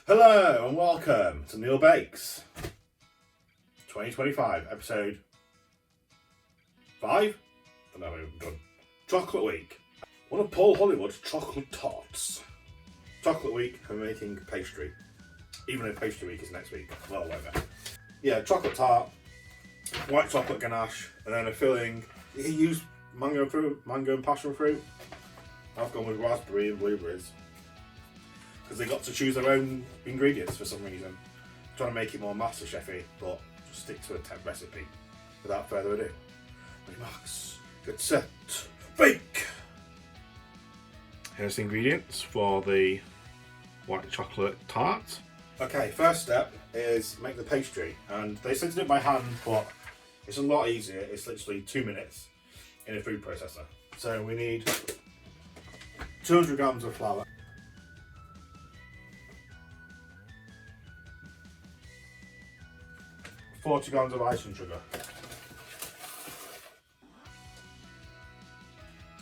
Hello and welcome to Neil Bakes 2025 episode 5? I don't know how we've done. Chocolate Week. One of Paul Hollywood's chocolate tarts. Chocolate Week for making pastry. Even though Pastry Week is next week. Well, whatever. Yeah, chocolate tart, white chocolate ganache, and then a filling. You can use mango and passion fruit. I've gone with raspberry and blueberries, because they got to choose their own ingredients for some reason. I'm trying to make it more master chefy, but just stick to a recipe. Without further ado, remarks, get set, bake! Here's the ingredients for the white chocolate tart. Okay, first step is make the pastry, and they said to do it by hand, but it's a lot easier. It's literally 2 minutes in a food processor. So we need 200 grams of flour, 40 grams of icing sugar,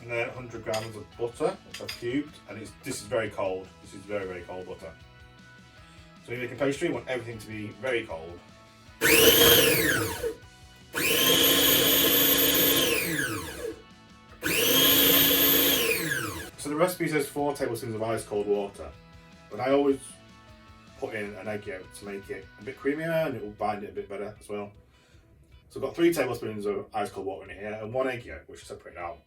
and then 100 grams of butter, which I've cubed, and this is very cold. This is very, very cold butter. So when you make a pastry, you want everything to be very cold. So the recipe says 4 tablespoons of ice cold water, but I always put in an egg yolk to make it a bit creamier, and it will bind it a bit better as well. So I've got 3 tablespoons of ice cold water in here and 1 egg yolk, which is separated out.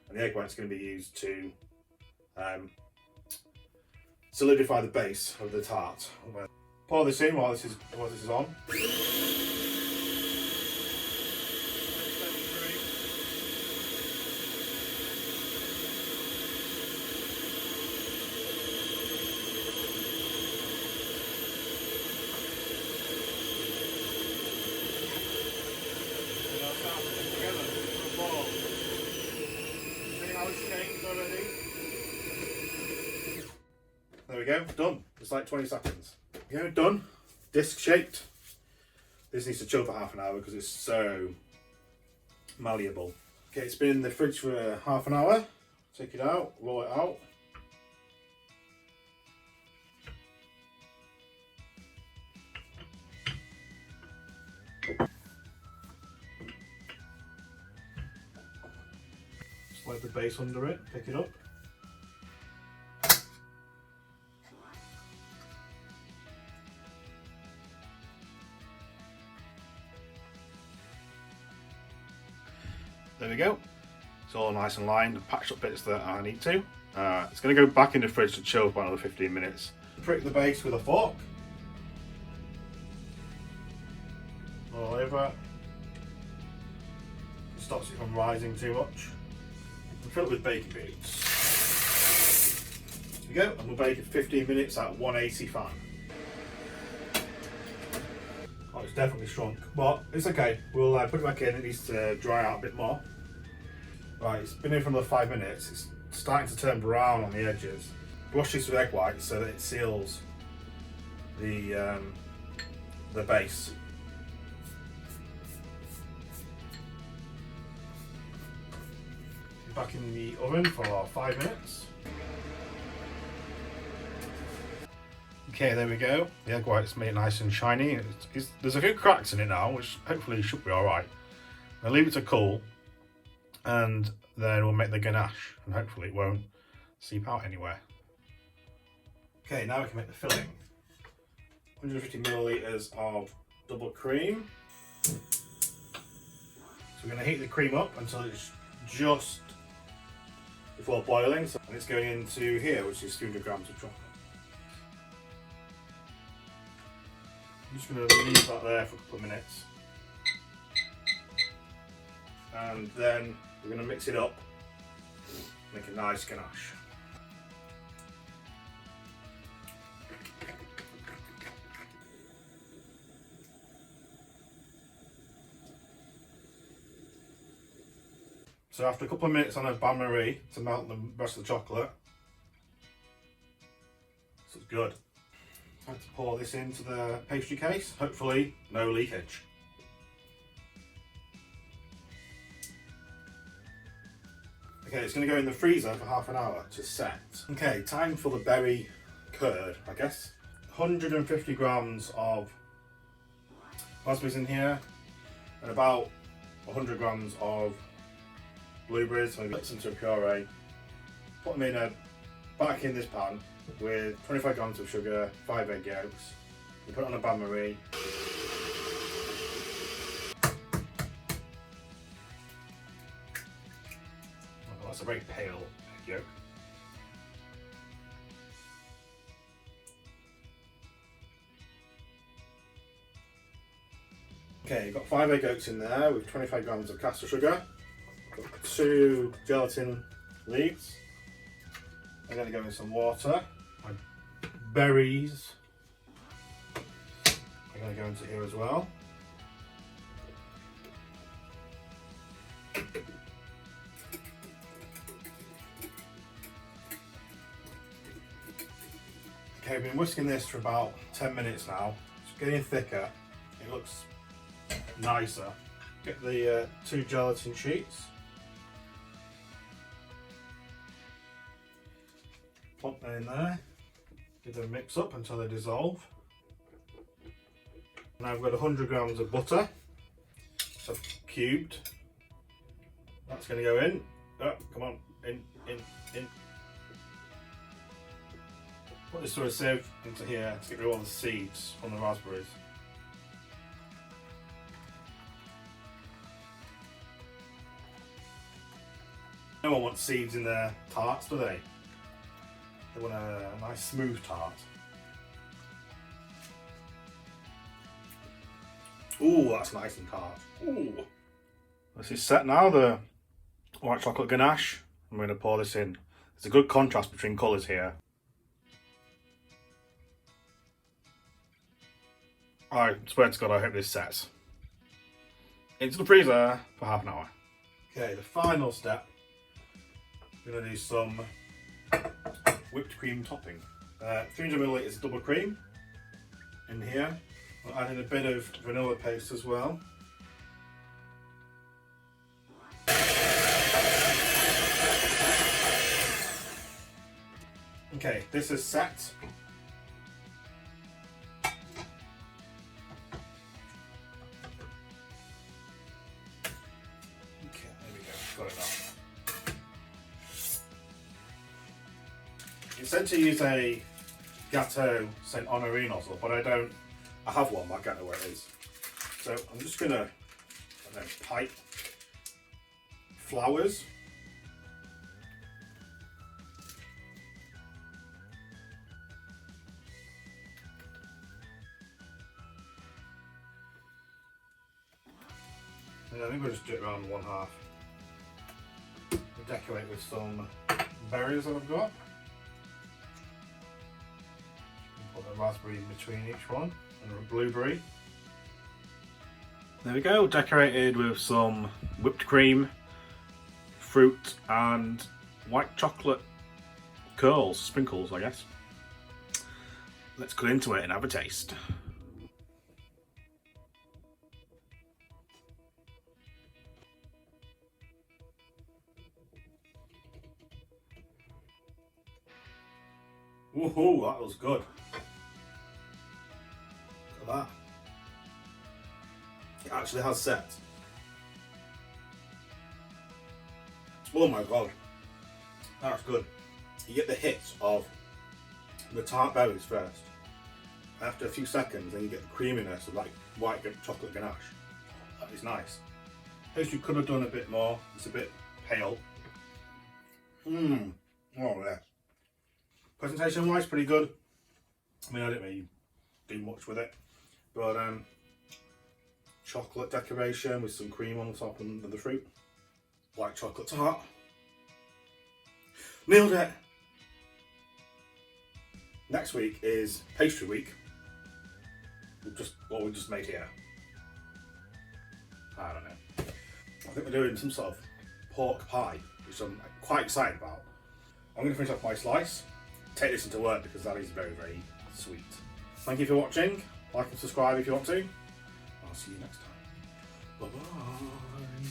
And the egg white's going to be used to solidify the base of the tart. Pour this in while this is on. There we go, done. It's like 20 seconds. Yeah, done. Disc shaped. This needs to chill for half an hour because it's so malleable. Okay, it's been in the fridge for half an hour. Take it out, roll it out. Slide the base under it, pick it up. There we go. It's all nice and lined, patched up bits that I need to. It's going to go back in the fridge to chill for another 15 minutes. Prick the base with a fork. All over. It stops it from rising too much. And fill it with baking beads. There we go, and we'll bake it 15 minutes at 180 fan. Oh, it's definitely shrunk, but it's okay. We'll put it back in. It needs to dry out a bit more. Right, it's been in for another 5 minutes. It's starting to turn brown on the edges. Brush this with egg white so that it seals the base. Back in the oven for 5 minutes. Okay, there we go. The egg white's made it nice and shiny. There's a few cracks in it now, which hopefully should be alright. I'll leave it to cool, and then we'll make the ganache, and hopefully it won't seep out anywhere. Okay, now we can make the filling. 150 millilitres of double cream. So we're going to heat the cream up until it's just before boiling, and it's going into here, which is 200 grams of chocolate. I'm just going to leave that there for a couple of minutes, and then we're going to mix it up, make a nice ganache. So after a couple of minutes on a bain-marie to melt the rest of the chocolate, this is good. Time to pour this into the pastry case, hopefully no leakage. Okay, it's going to go in the freezer for half an hour to set. Okay, time for the berry curd, I guess. 150 grams of raspberries in here, and about 100 grams of blueberries. So mix them to a puree. Put them back in this pan with 25 grams of sugar, 5 egg yolks. We put it on a bain-marie. Oh, that's a very pale egg yolk. Okay, you've got 5 egg yolks in there with 25 grams of caster sugar, 2 gelatin leaves. I'm going to go in some water. My berries are going to go into here as well. Okay, I've been whisking this for about 10 minutes now. It's getting thicker. It looks nicer. Get the 2 gelatin sheets. Pop them in there. Give them a mix up until they dissolve. Now I've got 100 grams of butter. So cubed. That's going to go in. Oh, come on, in. Put this through a sieve into here to get rid of all the seeds from the raspberries. No one wants seeds in their tarts, do they? They want a nice smooth tart. Ooh, that's nice and tart. Ooh. This is set now, the white chocolate ganache. I'm going to pour this in. There's a good contrast between colours here. I swear to God, I hope this sets. Into the freezer for half an hour. Okay, the final step. I'm going to do some whipped cream topping. 300 millilitres double cream in here. I'll add in a bit of vanilla paste as well. Okay, this is set. Okay, there we go, got it now. It's said to use a Gâteau Saint Honoré nozzle, but I have one, but I don't know where it is. So I'm just gonna pipe flowers. And I think we'll just do it around one half. We'll decorate with some berries that I've got. Put a raspberry in between each one and a blueberry. There we go, decorated with some whipped cream, fruit and white chocolate curls, sprinkles I guess. Let's cut into it and have a taste. Woohoo, that was good. Look at that. It actually has set. Oh my God. That's good. You get the hit of the tart berries first. After a few seconds, then you get the creaminess of like white chocolate ganache. That is nice. Pastry could have done a bit more. It's a bit pale. Oh yeah. Presentation wise, pretty good. I mean, I didn't really do much with it, but chocolate decoration with some cream on the top and the fruit. White chocolate tart. Nailed it. Next week is pastry week. What we just made here. I don't know. I think we're doing some sort of pork pie, which I'm quite excited about. I'm going to finish off my slice. Take this into work because that is very, very sweet. Thank you for watching. Like and subscribe if you want to. I'll see you next time. Bye bye.